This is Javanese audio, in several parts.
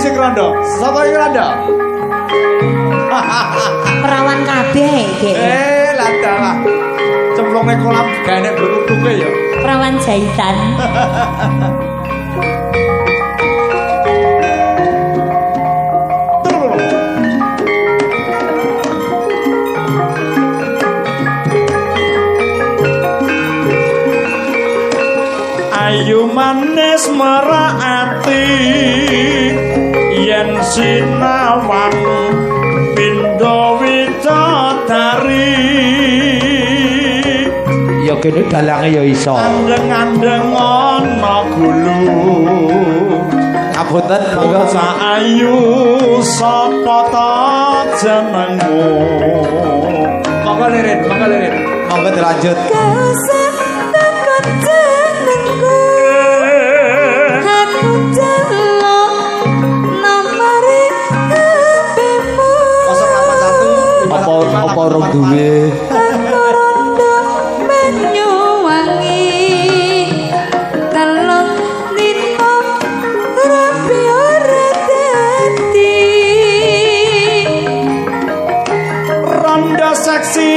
sing rondo? Sapa iki rondo? Perawan kabeh iki. Lah dalah. Cemplunge kolam gaene berkutuke ya. Perawan jahitan. Ayu manis meraati yen sinawang pindha widodari ya kene dalange ya iso andeng-andeng ana gulu ngapunten monggo ayu sapa ta jenengmu monggo lirin monggo dilanjut apa orang duwe rondo Banyuwangi telung dina rapi ora dadi rondo seksi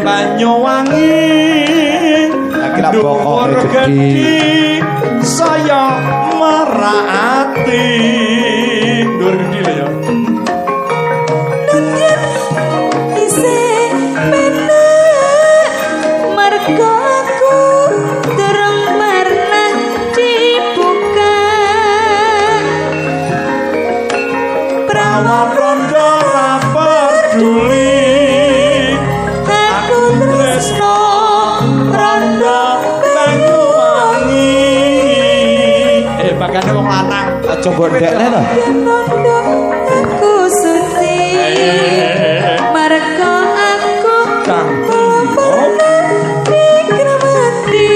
Banyuwangi kira bokoke gedhi saya meraati dhuwur gedhi lho ya makanya wong lanang aja bondekne to aku suci marga aku kang dikramati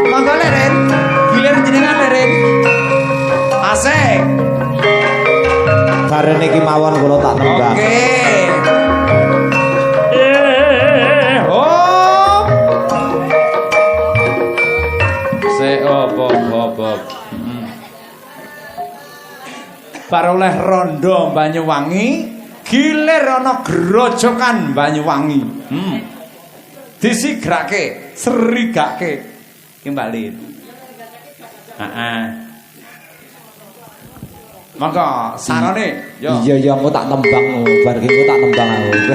monggo leren gilir jenengan leren asik bareng iki mawon kula tak tembang Para oleh rondo Banyuwangi gilir ana grojokan Banyuwangi disigrake serigake kembali maka sarane iya aku tak tembang bar iki tak tembang aku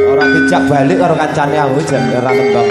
ora dijak balik karo kancane aku jan ora tembang